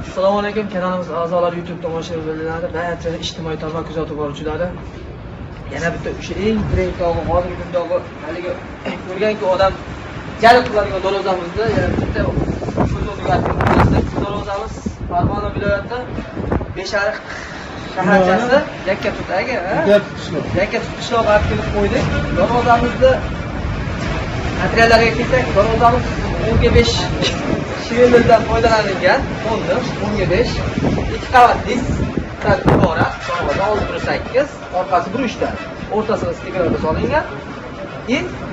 Assalomu alaykum, kanalimiz a'zolari, YouTube tomoshabinlari, barcha ijtimoiy tarmoq kuzatib boruvchilari. Yana bitta o'sha eng birinchi tog'i, hozirgi kundagi haligi ko'rganki odam jalb qiladigan dorozamizda yana bitta dorozamiz Farg'ona viloyati Beshariq shaharchasi Yakkatutaga, Yakkatut qishlog'iga olib kelib qo'ydik. Dorozamizni materiallarga kelsak, dorozamiz 10ga 5 shivellardan foydalanilgan, fonda 10ga 5, 2 qavat diskdan iborat, tomog'ida 6.8, orqasi 1 uchdan, o'rtasiga stikerlar solingan,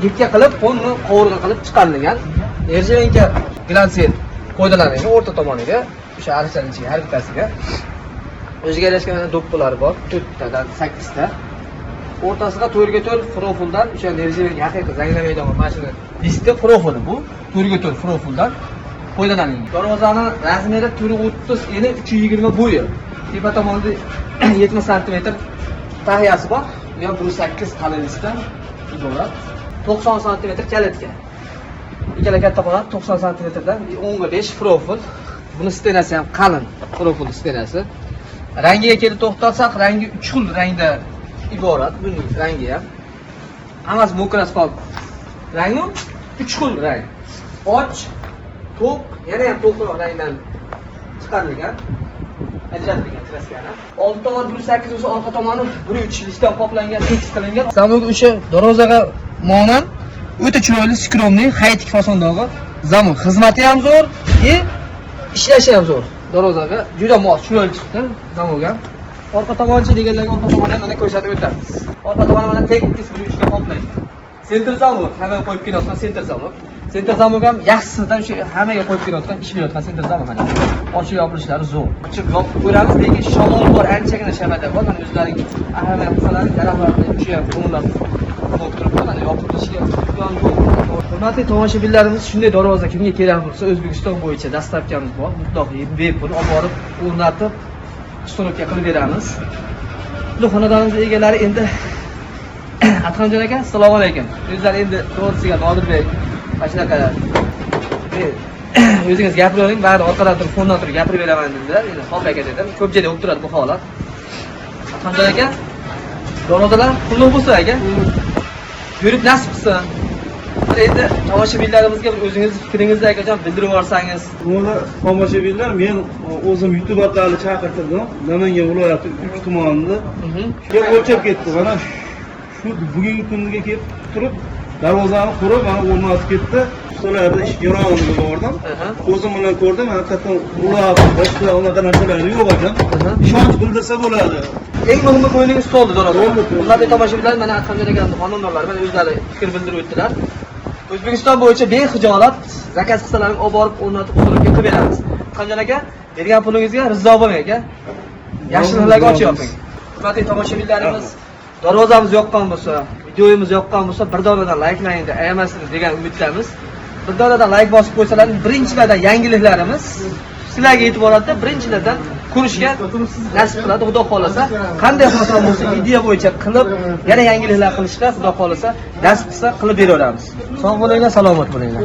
yekka qilib fonni qovurg'a qilib chiqarilgan. Nержавейка glanset foydalanilgan o'rta tomoniga, o'sha ariqchaning ichiga har bittasiga o'ziga yarashgan do'ppilari bor, 4 tadan 8 ta. O'rtasiga 4ga 4 profildan, o'sha nержавейка haqiqiy zanglamaydigan mashina diski profili bu, 4ga 4 profildan foydalanilgan. Darvozani razmeri 430, eni 320 bo'yi. Tepa tomonda 70 sm tahiyasi bor. Bu ham 1.8 qalinlikdan iborat. 90 sm kalitga. Ikkala katta bo'ladi 90 sm dan 10ga 5 profil. Buni stenasi ham qalin profil stenasi. Rangiga kelib to'xtalsak, rangi 3 xil rangda iborat. Buning rangi ham hammasi mokr asfalt rangi 3 xil rang. Och, to'q, yana ham to'qroq rangdan chiqarilgan, ajratilgan kraskani. Old tomon 1.8 bo'lsa, orqa tomoni 1.3 listdan qoplangan, tekis qilingan. Zamok o'sha darozaga monand o'ta chiroyli, skromniy, haytik fasondagi zamok. Xizmati ham zo'r, ishlashi ham zo'r. Darozaga juda mos, chiroyli chiqdi zamok ham. Orqa tomonchi deganlarga orqa tomondan mana ko'rsatib o'tamiz. Orqa tomoni mana tekis 1.3 ga qoplangan. Senter zamok, hamma qo'yib keladigan senter zamok. Senter zamok ham yaxshisidan o'sha hammaga qo'yib kelayotgan, ish berayotgan senter zamok mana. Ochib yopilishlari zo'r. Ochib yopib ko'ramiz, lekin shamol bor, anchagina shamada bor. Mana o'zlaring ahamiyat qilsalar, daraxtlarni o'sha ham qo'llar qo'yib turibdi. Mana yopib ishga yo'l yo'q. Hurmatli tomoshabinlarimiz, shunday daroza kimga kerak bo'lsa, O'zbekiston bo'yicha dastavkamiz bor. Mutlaqo bepul olib borib, o'rnatib, ustolovka qilib beramiz. Bu xonadonimiz egalari endi Atxamjon aka, assalomu alaykum. Sizlar endi to'g'risiga Nodirbek Mashinaqalar. O'zingiz gapiravering, bari orqadan turib, fondan turib gapirib beraman dedilar. Endi xo'p aka dedim. Ko'p joyda bo'lib turadi bu holat. Atxamjon aka, darozalar qulluq bo'lsa aka. Yurib nasib qilsin. Endi tomoshabinlarimizga o'zingiz fikringizni akajon bildirib yuborsangiz. Buni tomoshabinlar, men o'zim YouTube orqali chaqirtirdim. Namangan viloyati 3 tumanida. Kelib o'lchab ketdi. Mana shu bugungi kunga kelib turib, darvozani qurib, mana o'rnatib ketdi. Ustolarda ish yo'rog'iga bordim. O'zim bilan ko'rdim, haqiqatan ulab, boshqa unaqa narsalar yo'q ekan. Ishonch bildirsa bo'ladi. Eng muhimi qo'yningiz soldi daroza. Hurmatli tomoshabinlar, mana Atxamjon aka xonadonlar mana o'zlari fikr bildirib o'tdilar. O'zbekiston bo'yicha bexijolat zakaz qilsalaring olib borib o'rnatib ustolovka qilib beramiz. Atxamjon aka, bergan pulingizga rizo bo'ling aka. Yaxshiliklarga ochib yoping. Hurmatli tomoshabinlarimiz, darvozamiz yoqqan bo'lsa, videomiz yoqqan bo'lsa, bir donadan layklayingda ayamasiniz degan umiddamiz. Bir donadan layk bosib qo'ysalaring, birinchilardan yangiliklarimiz sizlarga yetib boradi. Birinchilardan ko'rishga nasib qiladi, xudo xolasa. Qanday xotiram bo'lsa, idea bo'yicha qilib, yana yangiliklar qilishga xudo xolasa nasib qilsa qilib beraveramiz. Sog' bo'linglar, salomat bo'linglar.